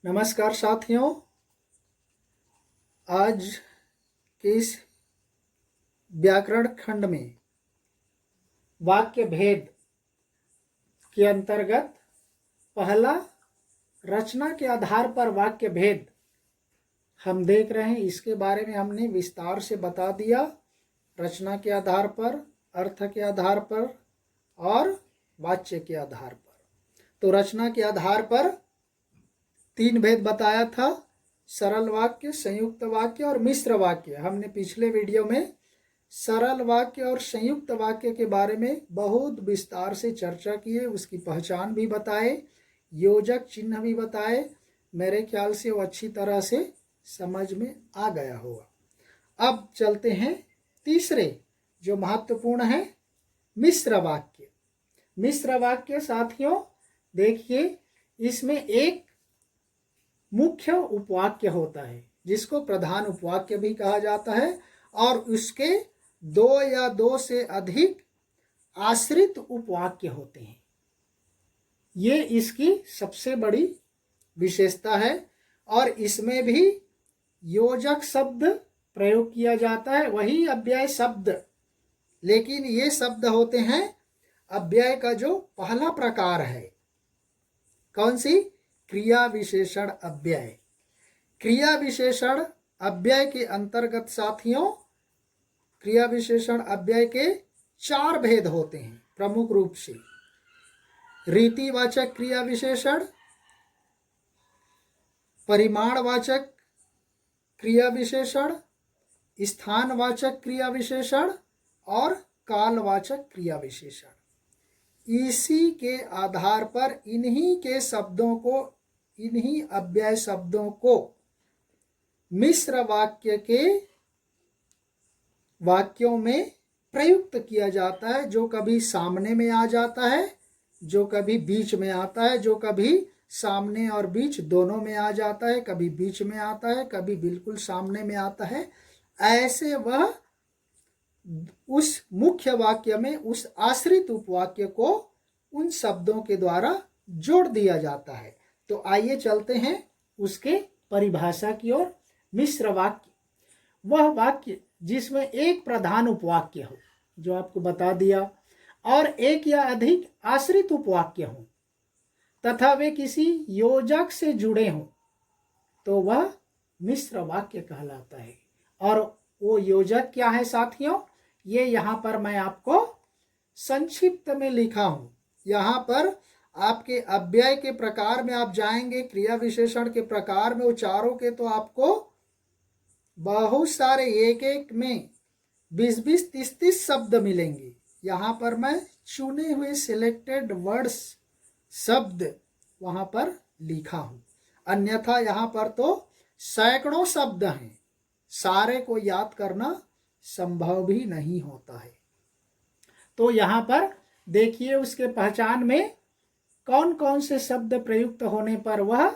नमस्कार साथियों, आज के इस व्याकरण खंड में वाक्य भेद के अंतर्गत पहला रचना के आधार पर वाक्य भेद हम देख रहे हैं। इसके बारे में हमने विस्तार से बता दिया। रचना के आधार पर, अर्थ के आधार पर और वाच्य के आधार पर। तो रचना के आधार पर 3 भेद बताया था: सरल वाक्य, संयुक्त वाक्य और मिश्र वाक्य। हमने पिछले वीडियो में सरल वाक्य और संयुक्त वाक्य के बारे में बहुत विस्तार से चर्चा की है, उसकी पहचान भी बताए, योजक चिन्ह भी बताए। मेरे ख्याल से वो अच्छी तरह से समझ में आ गया होगा। अब चलते हैं तीसरे जो महत्वपूर्ण है, मिश्र वाक्य। मिश्र वाक्य साथियों देखिए, इसमें एक मुख्य उपवाक्य होता है जिसको प्रधान उपवाक्य भी कहा जाता है, और उसके 2 या 2 से अधिक आश्रित उपवाक्य होते हैं। ये इसकी सबसे बड़ी विशेषता है। और इसमें भी योजक शब्द प्रयोग किया जाता है, वही अव्यय शब्द, लेकिन ये शब्द होते हैं अव्यय का जो पहला प्रकार है। कौन सी? क्रिया विशेषण अव्यय। क्रिया विशेषण अव्यय के अंतर्गत साथियों, क्रिया विशेषण अव्यय के 4 भेद होते हैं प्रमुख रूप से: रीतिवाचक क्रिया विशेषण, परिमाणवाचक क्रिया विशेषण, स्थानवाचक क्रिया विशेषण और कालवाचक क्रिया विशेषण। इसी के आधार पर इन्हीं के शब्दों को, इन्हीं अव्यय शब्दों को मिश्र वाक्य के वाक्यों में प्रयुक्त किया जाता है, जो कभी सामने में आ जाता है, जो कभी बीच में आता है, जो कभी सामने और बीच दोनों में आ जाता है, कभी बीच में आता है, कभी बिल्कुल सामने में आता है। ऐसे वह उस मुख्य वाक्य में उस आश्रित उपवाक्य को उन शब्दों के द्वारा जोड़ दिया जाता है। तो आइए चलते हैं उसके परिभाषा की ओर। मिश्र वाक्य वह वाक्य जिसमें एक प्रधान उपवाक्य हो, जो आपको बता दिया, और एक या अधिक आश्रित उपवाक्य हो तथा वे किसी योजक से जुड़े हों, तो वह मिश्र वाक्य कहलाता है। और वो योजक क्या है साथियों? ये यहाँ पर मैं आपको संक्षिप्त में लिखा हूँ। यहाँ पर आपके अव्यय के प्रकार में आप जाएंगे, क्रिया विशेषण के प्रकार में, वो चारों के तो आपको बहुत सारे, एक एक में 20-20, 30-30 शब्द मिलेंगे। यहाँ पर मैं चुने हुए सिलेक्टेड वर्ड्स, शब्द वहाँ पर लिखा हूँ। अन्यथा यहाँ पर तो सैकड़ों शब्द हैं, सारे को याद करना संभव भी नहीं होता है। तो यहाँ पर देखिए, उसके पहचान में कौन कौन से शब्द प्रयुक्त होने पर वह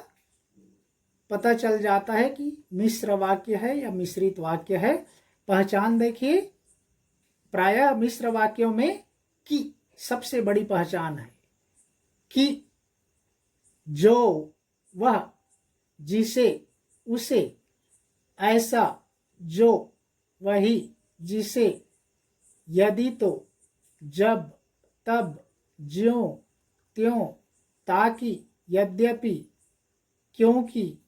पता चल जाता है कि मिश्र वाक्य है या मिश्रित वाक्य है। पहचान देखिए, प्रायः मिश्र वाक्यों में की सबसे बड़ी पहचान है। कि जो, वह, जिसे, उसे, ऐसा, जो, वही, जिसे, यदि, तो, जब, तब, ज्यों, त्यों, ताकि, यद्यपि, क्योंकि,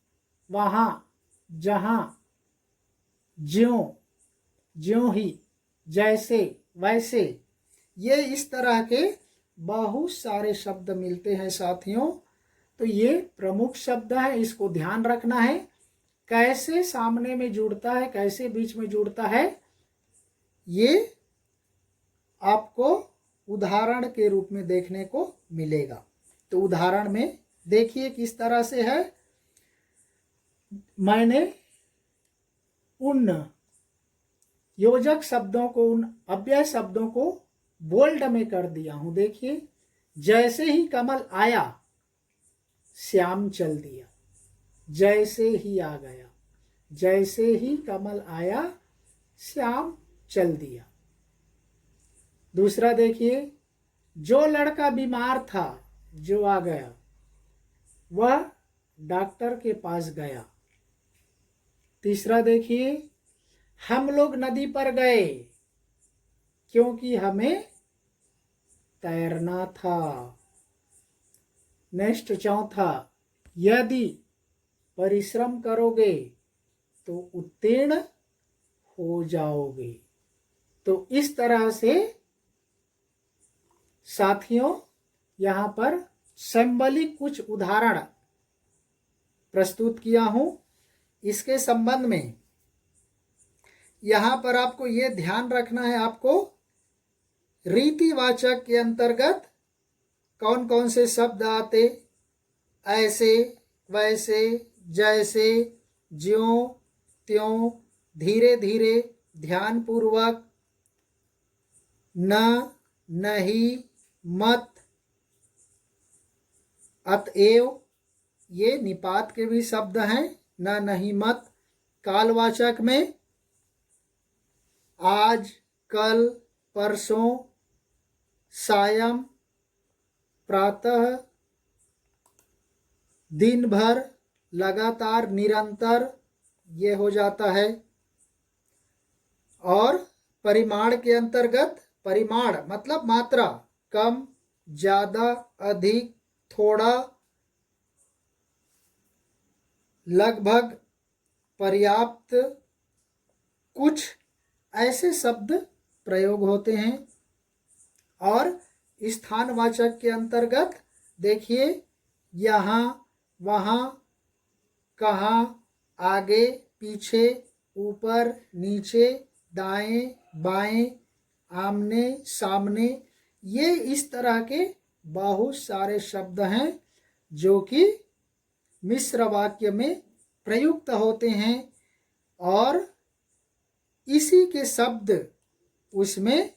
वहाँ, जहाँ, ज्यों, ज्यों ही, जैसे, वैसे। ये इस तरह के बहुत सारे शब्द मिलते हैं साथियों। तो ये प्रमुख शब्द है, इसको ध्यान रखना है। कैसे सामने में जुड़ता है, कैसे बीच में जुड़ता है, ये आपको उदाहरण के रूप में देखने को मिलेगा। तो उदाहरण में देखिए किस तरह से है। मैंने उन योजक शब्दों को, उन अव्यय शब्दों को बोल्ड में कर दिया हूं। देखिए, जैसे ही कमल आया श्याम चल दिया, जैसे ही आ गया, जैसे ही कमल आया श्याम चल दिया। दूसरा देखिए, जो लड़का बीमार था जो आ गया, वह डॉक्टर के पास गया। तीसरा देखिए, हम लोग नदी पर गए क्योंकि हमें तैरना था। नेक्स्ट चौथा, यदि परिश्रम करोगे तो उत्तीर्ण हो जाओगे। तो इस तरह से साथियों यहाँ पर सिंबॉलिक कुछ उदाहरण प्रस्तुत किया हूं। इसके संबंध में यहाँ पर आपको ये ध्यान रखना है, आपको रीतिवाचक के अंतर्गत कौन कौन से शब्द आते, ऐसे, वैसे, जैसे, ज्यों त्यों, धीरे धीरे, ध्यानपूर्वक, न, नहीं, मत, अतएव, ये निपात के भी शब्द हैं। न, नहीं, मत। कालवाचक में आज, कल, परसों, सायं, प्रातः, दिन भर, लगातार, निरंतर, ये हो जाता है। और परिमाण के अंतर्गत, परिमाण मतलब मात्रा, कम, ज्यादा, अधिक, थोड़ा, लगभग, पर्याप्त, कुछ, ऐसे शब्द प्रयोग होते हैं। और स्थानवाचक के अंतर्गत देखिए, यहाँ, वहाँ, कहाँ, आगे, पीछे, ऊपर, नीचे, दाएं, बाएं, आमने, सामने, ये इस तरह के बहुत सारे शब्द हैं जो कि मिश्र वाक्य में प्रयुक्त होते हैं। और इसी के शब्द उसमें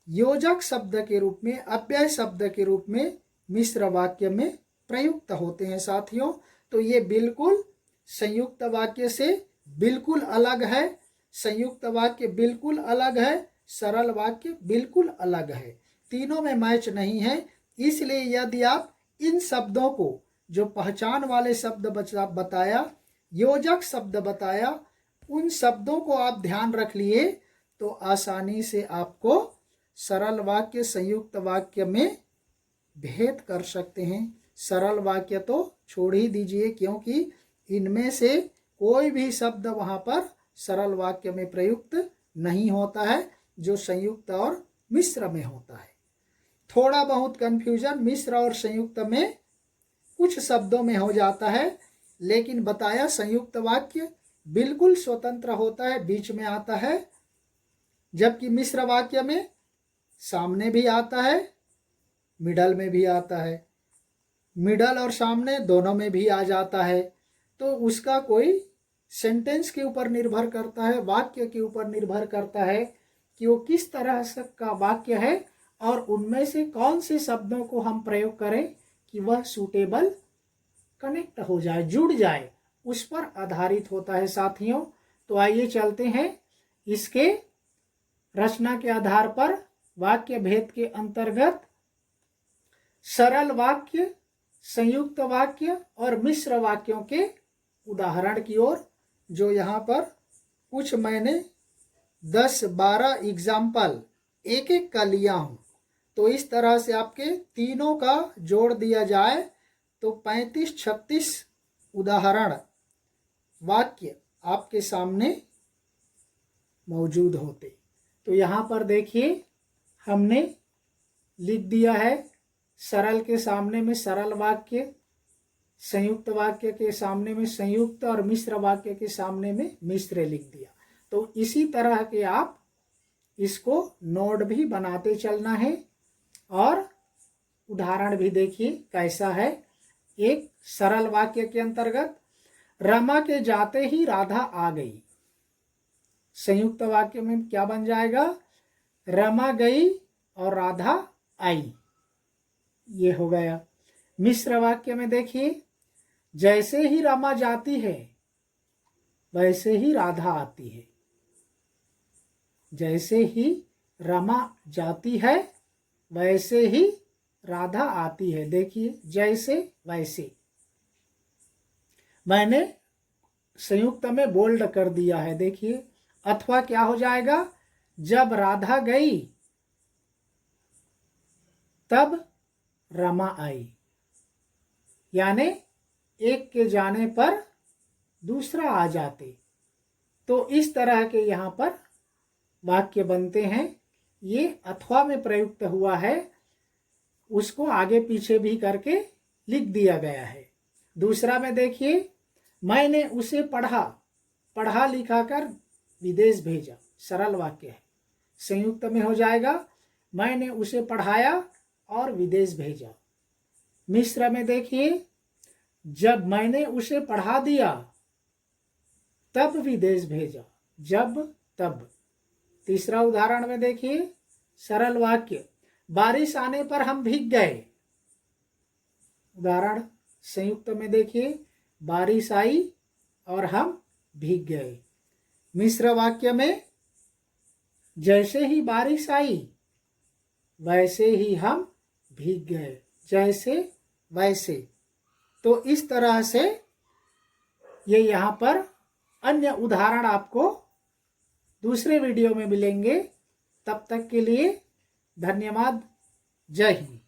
योजक शब्द के रूप में, अव्यय शब्द के रूप में मिश्र वाक्य में प्रयुक्त होते हैं साथियों। तो ये बिल्कुल संयुक्त वाक्य से बिल्कुल अलग है। संयुक्त वाक्य बिल्कुल अलग है, सरल वाक्य बिल्कुल अलग है, तीनों में मैच नहीं है। इसलिए यदि आप इन शब्दों को, जो पहचान वाले शब्द बताया, योजक शब्द बताया, उन शब्दों को आप ध्यान रख लिए तो आसानी से आपको सरल वाक्य संयुक्त वाक्य में भेद कर सकते हैं। सरल वाक्य तो छोड़ ही दीजिए, क्योंकि इनमें से कोई भी शब्द वहां पर सरल वाक्य में प्रयुक्त नहीं होता है, जो संयुक्त और मिश्र में होता है। थोड़ा बहुत कंफ्यूजन मिश्र और संयुक्त में कुछ शब्दों में हो जाता है, लेकिन बताया संयुक्त वाक्य बिल्कुल स्वतंत्र होता है, बीच में आता है, जबकि मिश्र वाक्य में सामने भी आता है, मिडल में भी आता है, मिडल और सामने दोनों में भी आ जाता है। तो उसका कोई सेंटेंस के ऊपर निर्भर करता है, वाक्य के ऊपर निर्भर करता है कि वो किस तरह से का वाक्य है और उनमें से कौन से शब्दों को हम प्रयोग करें कि वह सूटेबल कनेक्ट हो जाए, जुड़ जाए, उस पर आधारित होता है साथियों। तो आइए चलते हैं इसके रचना के आधार पर वाक्य भेद के अंतर्गत सरल वाक्य, संयुक्त वाक्य और मिश्र वाक्यों के उदाहरण की ओर, जो यहाँ पर कुछ मैंने 10-12 एग्जाम्पल एक एक का लिया हूँ। तो इस तरह से आपके तीनों का जोड़ दिया जाए तो 35-36 उदाहरण वाक्य आपके सामने मौजूद होते। तो यहाँ पर देखिए, हमने लिख दिया है सरल के सामने में सरल वाक्य, संयुक्त वाक्य के सामने में संयुक्त और मिश्र वाक्य के सामने में मिश्र लिख दिया। तो इसी तरह के आप इसको नोट भी बनाते चलना है। और उदाहरण भी देखिए कैसा है। एक सरल वाक्य के अंतर्गत, रमा के जाते ही राधा आ गई। संयुक्त वाक्य में क्या बन जाएगा? रमा गई और राधा आई, ये हो गया। मिश्र वाक्य में देखिए, जैसे ही रमा जाती है वैसे ही राधा आती है। जैसे ही रमा जाती है वैसे ही राधा आती है। देखिए, जैसे वैसे। मैंने संयुक्त में बोल्ड कर दिया है, देखिए। अथवा क्या हो जाएगा, जब राधा गई तब रमा आई, यानी एक के जाने पर दूसरा आ जाते। तो इस तरह के यहाँ पर वाक्य बनते हैं। ये अथवा में प्रयुक्त हुआ है, उसको आगे पीछे भी करके लिख दिया गया है। दूसरा में देखिए, मैंने उसे पढ़ा, पढ़ा लिखा कर विदेश भेजा, सरल वाक्य है। संयुक्त में हो जाएगा, मैंने उसे पढ़ाया और विदेश भेजा। मिश्र में देखिए, जब मैंने उसे पढ़ा दिया तब विदेश भेजा, जब तब। तीसरा उदाहरण में देखिए, सरल वाक्य, बारिश आने पर हम भीग गए। उदाहरण संयुक्त में देखिए, बारिश आई और हम भीग गए। मिश्र वाक्य में, जैसे ही बारिश आई वैसे ही हम भीग गए, जैसे वैसे। तो इस तरह से ये यहाँ पर अन्य उदाहरण आपको दूसरे वीडियो में मिलेंगे। तब तक के लिए धन्यवाद। जय हिंद।